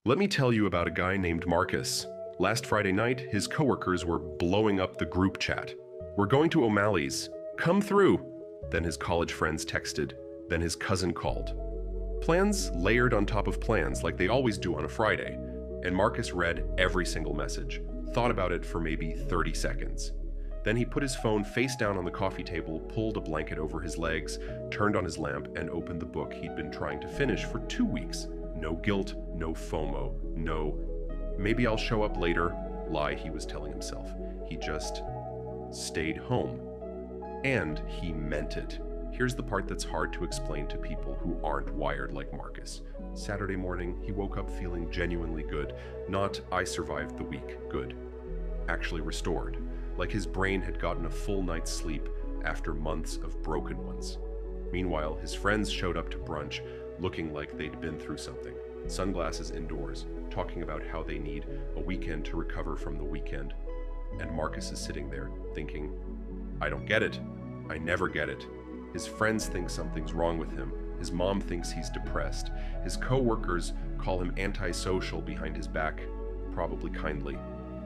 Let me tell you about a guy named Marcus. Last Friday night, his coworkers were blowing up the group chat. "We're going to O'Malley's. Come through." Then his college friends texted. Then his cousin called. Plans layered on top of plans like they always do on a Friday. And Marcus read every single message, thought about it for maybe 30 seconds. Then he put his phone face down on the coffee table, pulled a blanket over his legs, turned on his lamp, and opened the book he'd been trying to finish for 2 weeks. No guilt, no FOMO, no "maybe I'll show up later" lie he was telling himself. He just stayed home. And he meant it. Here's the part that's hard to explain to people who aren't wired like Marcus. Saturday morning, he woke up feeling genuinely good. Not "I survived the week" good. Actually restored. Like his brain had gotten a full night's sleep after months of broken ones. Meanwhile, his friends showed up to brunch looking like they'd been through something. Sunglasses indoors, talking about how they need a weekend to recover from the weekend. And Marcus is sitting there thinking, "I don't get it. I never get it." His friends think something's wrong with him. His mom thinks he's depressed. His co-workers call him antisocial behind his back, probably kindly.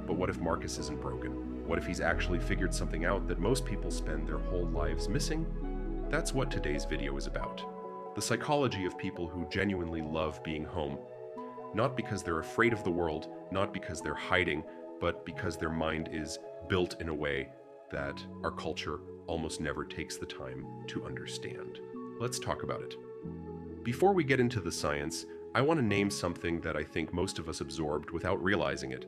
But what if Marcus isn't broken? What if he's actually figured something out that most people spend their whole lives missing? That's what today's video is about. The psychology of people who genuinely love being home. Not because they're afraid of the world, not because they're hiding, but because their mind is built in a way that our culture almost never takes the time to understand. Let's talk about it. Before we get into the science, I want to name something that I think most of us absorbed without realizing it.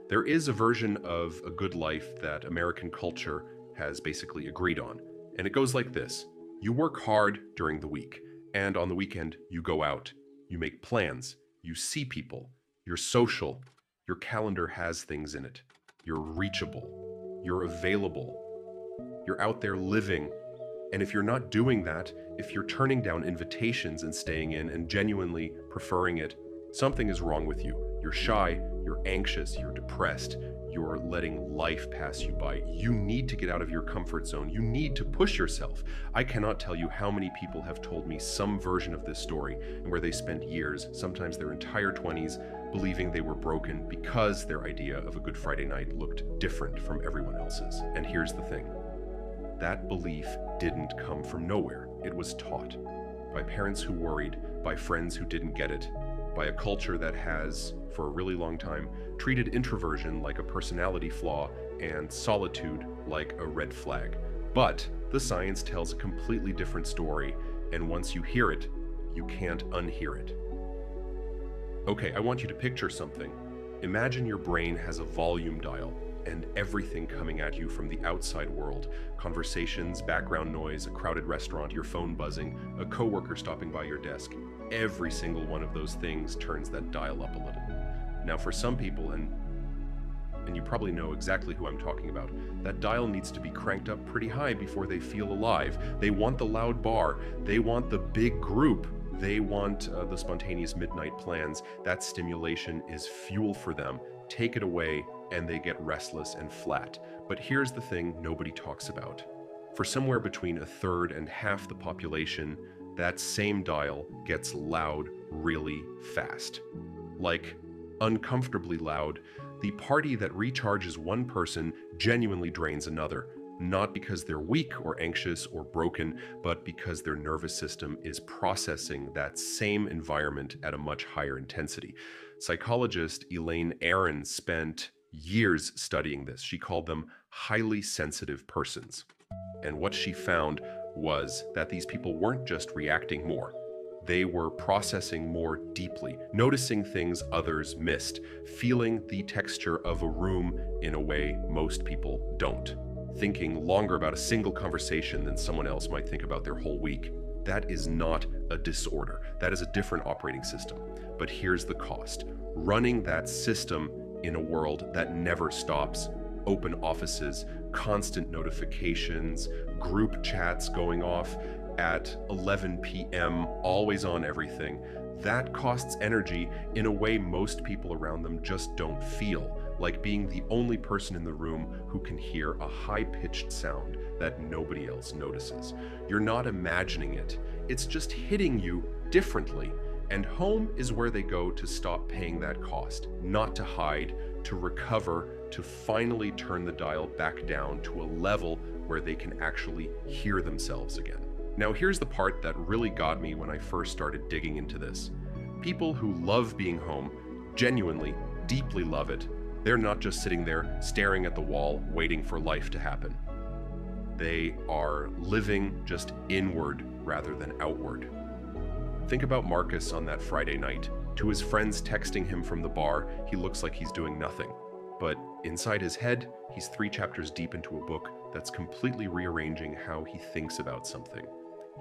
There is a version of a good life that American culture has basically agreed on, and it goes like this. You work hard during the week, and on the weekend you go out, you make plans, you see people, you're social, your calendar has things in it, you're reachable, you're available, you're out there living. And if you're not doing that, if you're turning down invitations and staying in and genuinely preferring it, something is wrong with you. You're shy, you're anxious, you're depressed, you're letting life pass you by. You need to get out of your comfort zone. You need to push yourself. I cannot tell you how many people have told me some version of this story and where they spent years, sometimes their entire 20s, believing they were broken because their idea of a Good Friday night looked different from everyone else's. And here's the thing. That belief didn't come from nowhere. It was taught by parents who worried, by friends who didn't get it, by a culture that has, for a really long time, treated introversion like a personality flaw and solitude like a red flag. But the science tells a completely different story, and once you hear it, you can't unhear it. Okay, I want you to picture something. Imagine your brain has a volume dial, and everything coming at you from the outside world. Conversations, background noise, a crowded restaurant, your phone buzzing, a coworker stopping by your desk. Every single one of those things turns that dial up a little. Now for some people, and you probably know exactly who I'm talking about, that dial needs to be cranked up pretty high before they feel alive. They want the loud bar. They want the big group. They want the spontaneous midnight plans. That stimulation is fuel for them. Take it away, and they get restless and flat. But here's the thing nobody talks about. For somewhere between a third and half the population, that same dial gets loud really fast. Like uncomfortably loud. The party that recharges one person genuinely drains another, not because they're weak or anxious or broken, but because their nervous system is processing that same environment at a much higher intensity. Psychologist Elaine Aron spent years studying this. She called them highly sensitive persons. And what she found was that these people weren't just reacting more. They were processing more deeply, noticing things others missed, feeling the texture of a room in a way most people don't, thinking longer about a single conversation than someone else might think about their whole week. That is not a disorder. That is a different operating system. But here's the cost. Running that system in a world that never stops. Open offices, constant notifications, group chats going off at 11 p.m., always on everything. That costs energy in a way most people around them just don't feel, like being the only person in the room who can hear a high-pitched sound that nobody else notices. You're not imagining it. It's just hitting you differently. And home is where they go to stop paying that cost, not to hide, to recover, to finally turn the dial back down to a level where they can actually hear themselves again. Now, here's the part that really got me when I first started digging into this. People who love being home genuinely, deeply love it. They're not just sitting there staring at the wall, waiting for life to happen. They are living just inward rather than outward. Think about Marcus on that Friday night. To his friends texting him from the bar, he looks like he's doing nothing. But inside his head, he's 3 chapters deep into a book that's completely rearranging how he thinks about something.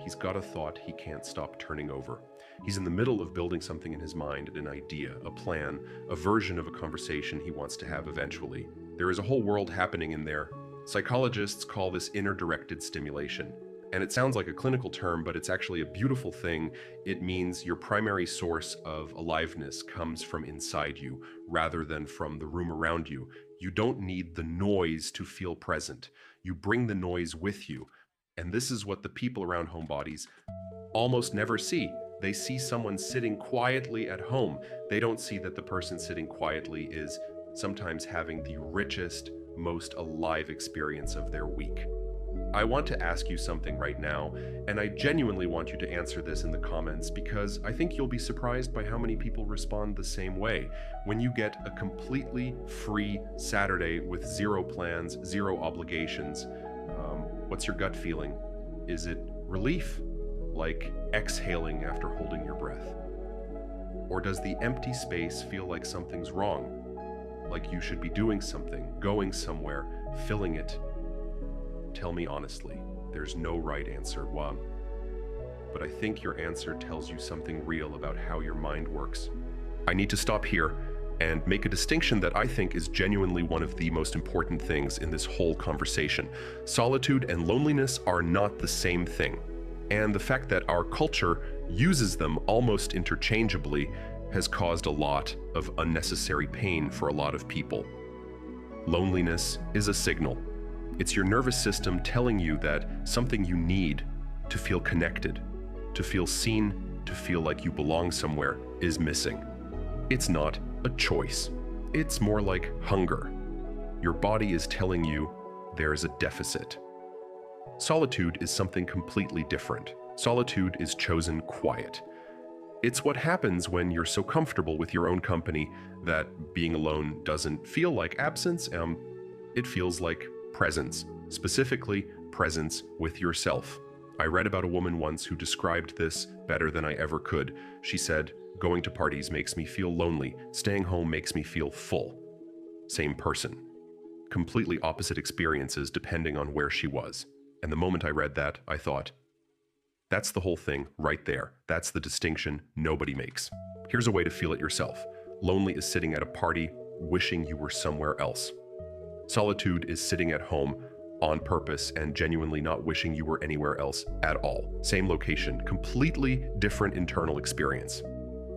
He's got a thought he can't stop turning over. He's in the middle of building something in his mind, an idea, a plan, a version of a conversation he wants to have eventually. There is a whole world happening in there. Psychologists call this inner-directed stimulation. And it sounds like a clinical term, but it's actually a beautiful thing. It means your primary source of aliveness comes from inside you, rather than from the room around you. You don't need the noise to feel present. You bring the noise with you. And this is what the people around homebodies almost never see. They see someone sitting quietly at home. They don't see that the person sitting quietly is sometimes having the richest, most alive experience of their week. I want to ask you something right now, and I genuinely want you to answer this in the comments because I think you'll be surprised by how many people respond the same way. When you get a completely free Saturday with 0 plans, 0 obligations, what's your gut feeling? Is it relief, like exhaling after holding your breath? Or does the empty space feel like something's wrong? Like you should be doing something, going somewhere, filling it? Tell me honestly, there's no right answer, Wam. But I think your answer tells you something real about how your mind works. I need to stop here and make a distinction that I think is genuinely one of the most important things in this whole conversation. Solitude and loneliness are not the same thing. And the fact that our culture uses them almost interchangeably has caused a lot of unnecessary pain for a lot of people. Loneliness is a signal. It's your nervous system telling you that something you need to feel connected, to feel seen, to feel like you belong somewhere is missing. It's not a choice. It's more like hunger. Your body is telling you there's a deficit. Solitude is something completely different. Solitude is chosen quiet. It's what happens when you're so comfortable with your own company that being alone doesn't feel like absence, it feels like presence, specifically presence with yourself. I read about a woman once who described this better than I ever could. She said, "Going to parties makes me feel lonely. Staying home makes me feel full." Same person. Completely opposite experiences depending on where she was. And the moment I read that, I thought, that's the whole thing right there. That's the distinction nobody makes. Here's a way to feel it yourself. Lonely is sitting at a party, wishing you were somewhere else. Solitude is sitting at home on purpose and genuinely not wishing you were anywhere else at all. Same location, completely different internal experience.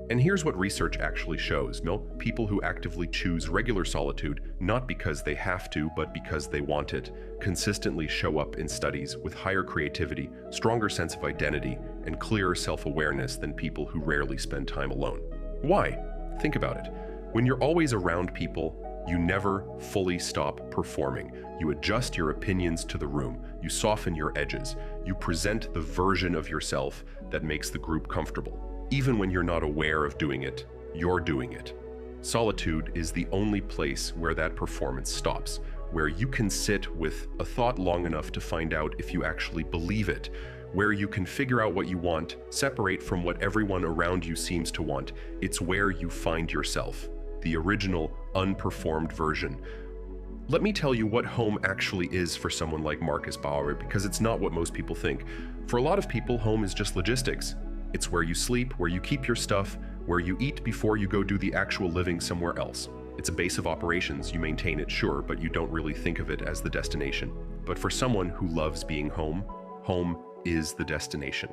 And here's what research actually shows. People who actively choose regular solitude, not because they have to, but because they want it, consistently show up in studies with higher creativity, stronger sense of identity, and clearer self-awareness than people who rarely spend time alone. Why? Think about it. When you're always around people, you never fully stop performing. You adjust your opinions to the room. You soften your edges. You present the version of yourself that makes the group comfortable. Even when you're not aware of doing it, you're doing it. Solitude is the only place where that performance stops, where you can sit with a thought long enough to find out if you actually believe it, where you can figure out what you want, separate from what everyone around you seems to want. It's where you find yourself, the original, unperformed version. Let me tell you what home actually is for someone like Marcus Bauer, because it's not what most people think. For a lot of people, home is just logistics. It's where you sleep, where you keep your stuff, where you eat before you go do the actual living somewhere else. It's a base of operations. You maintain it, sure, but you don't really think of it as the destination. But for someone who loves being home, home is the destination.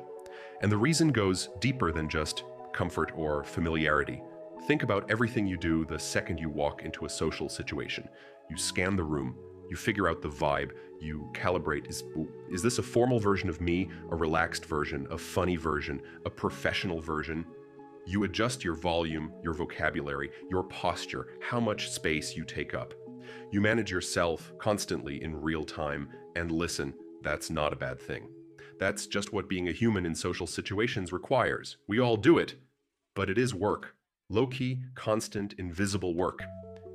And the reason goes deeper than just comfort or familiarity. Think about everything you do the second you walk into a social situation. You scan the room, you figure out the vibe, you calibrate. Is this a formal version of me, a relaxed version, a funny version, a professional version? You adjust your volume, your vocabulary, your posture, how much space you take up. You manage yourself constantly in real time, and listen, that's not a bad thing. That's just what being a human in social situations requires. We all do it, but it is work. Low-key, constant, invisible work.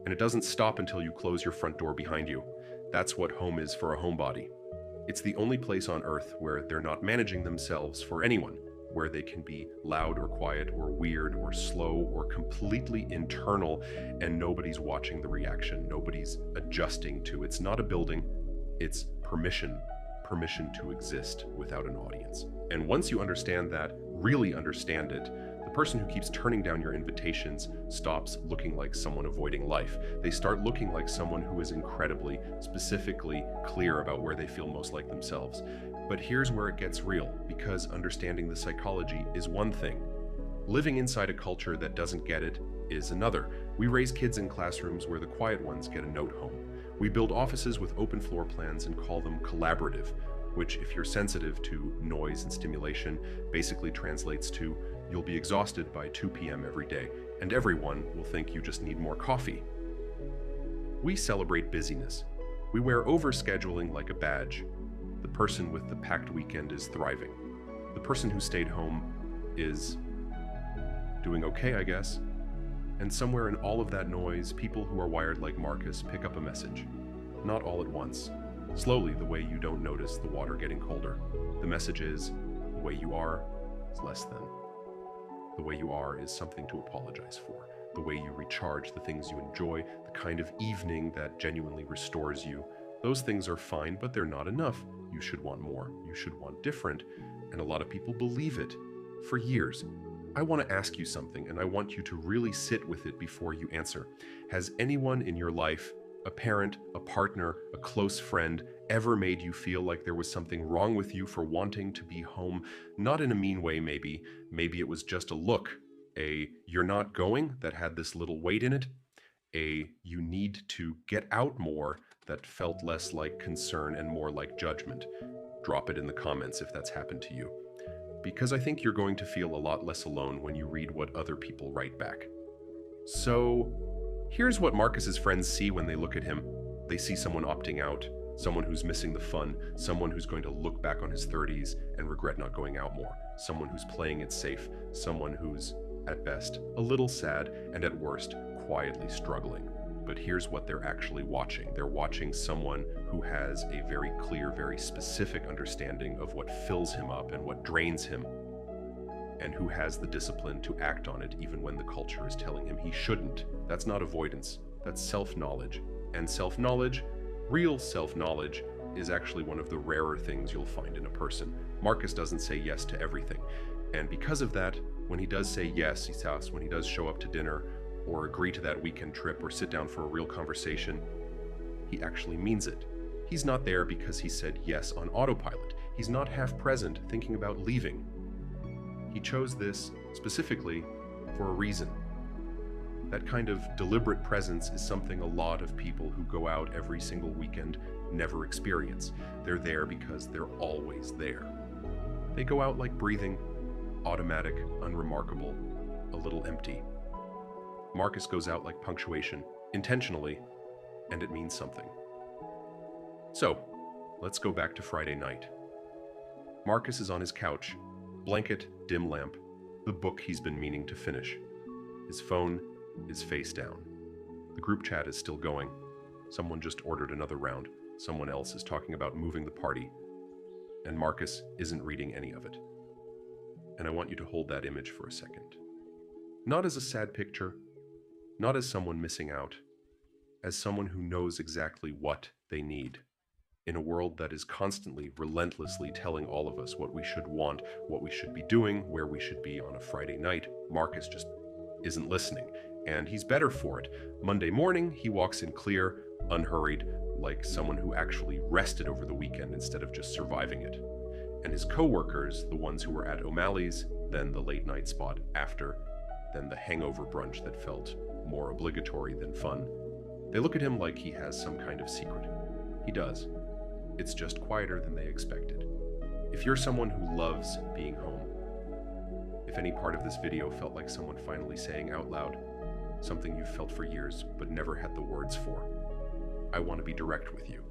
And it doesn't stop until you close your front door behind you. That's what home is for a homebody. It's the only place on earth where they're not managing themselves for anyone, where they can be loud or quiet or weird or slow or completely internal, and nobody's watching the reaction, nobody's adjusting to. It's not a building, it's permission to exist without an audience. And once you understand that, really understand it, the person who keeps turning down your invitations stops looking like someone avoiding life. They start looking like someone who is incredibly, specifically clear about where they feel most like themselves. But here's where it gets real, because understanding the psychology is one thing. Living inside a culture that doesn't get it is another. We raise kids in classrooms where the quiet ones get a note home. We build offices with open floor plans and call them collaborative, which, if you're sensitive to noise and stimulation, basically translates to you'll be exhausted by 2 p.m. every day, and everyone will think you just need more coffee. We celebrate busyness. We wear overscheduling like a badge. The person with the packed weekend is thriving. The person who stayed home is doing okay, I guess. And somewhere in all of that noise, people who are wired like Marcus pick up a message. Not all at once. Slowly, the way you don't notice the water getting colder. The message is, the way you are is less than. The way you are is something to apologize for. The way you recharge, the things you enjoy, the kind of evening that genuinely restores you. Those things are fine, but they're not enough. You should want more. You should want different. And a lot of people believe it for years. I want to ask you something, and I want you to really sit with it before you answer. Has anyone in your life, a parent, a partner, a close friend, ever made you feel like there was something wrong with you for wanting to be home? Not in a mean way, maybe. Maybe it was just a look, a "you're not going" that had this little weight in it, a "you need to get out more" that felt less like concern and more like judgment. Drop it in the comments if that's happened to you, because I think you're going to feel a lot less alone when you read what other people write back. So here's what Marcus's friends see when they look at him. They see someone opting out, someone who's missing the fun, someone who's going to look back on his 30s and regret not going out more, someone who's playing it safe, someone who's, at best, a little sad, and at worst, quietly struggling. But here's what they're actually watching. They're watching someone who has a very clear, very specific understanding of what fills him up and what drains him, and who has the discipline to act on it even when the culture is telling him he shouldn't. That's not avoidance, that's self-knowledge. And self-knowledge, real self-knowledge, is actually one of the rarer things you'll find in a person. Marcus doesn't say yes to everything. And because of that, when he does say yes, when he does show up to dinner, or agree to that weekend trip, or sit down for a real conversation, he actually means it. He's not there because he said yes on autopilot. He's not half present thinking about leaving. He chose this specifically for a reason. That kind of deliberate presence is something a lot of people who go out every single weekend never experience. They're there because they're always there. They go out like breathing, automatic, unremarkable, a little empty. Marcus goes out like punctuation, intentionally, and it means something. So, let's go back to Friday night. Marcus is on his couch, blanket, dim lamp, the book he's been meaning to finish. His phone is face down. The group chat is still going. Someone just ordered another round. Someone else is talking about moving the party. And Marcus isn't reading any of it. And I want you to hold that image for a second. Not as a sad picture, not as someone missing out, as someone who knows exactly what they need. In a world that is constantly, relentlessly telling all of us what we should want, what we should be doing, where we should be on a Friday night, Marcus just isn't listening, and he's better for it. Monday morning, he walks in clear, unhurried, like someone who actually rested over the weekend instead of just surviving it. And his co-workers, the ones who were at O'Malley's, then the late night spot after, then the hangover brunch that felt more obligatory than fun, they look at him like he has some kind of secret. He does. It's just quieter than they expected. If you're someone who loves being home, If any part of this video felt like someone finally saying out loud something you've felt for years but never had the words for, I want to be direct with you.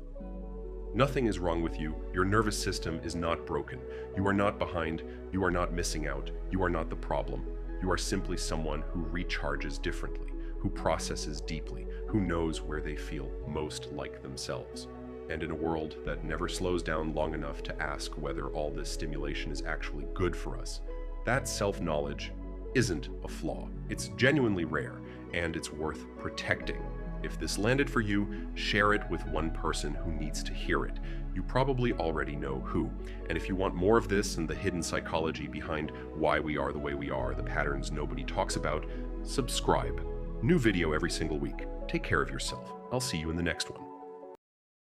Nothing is wrong with you. Your nervous system is not broken. You are not behind. You are not missing out. You are not the problem. You are simply someone who recharges differently, who processes deeply, who knows where they feel most like themselves. And in a world that never slows down long enough to ask whether all this stimulation is actually good for us, that self-knowledge isn't a flaw. It's genuinely rare, and it's worth protecting. If this landed for you, share it with one person who needs to hear it. You probably already know who. And if you want more of this and the hidden psychology behind why we are the way we are, the patterns nobody talks about, subscribe. New video every single week. Take care of yourself. I'll see you in the next one.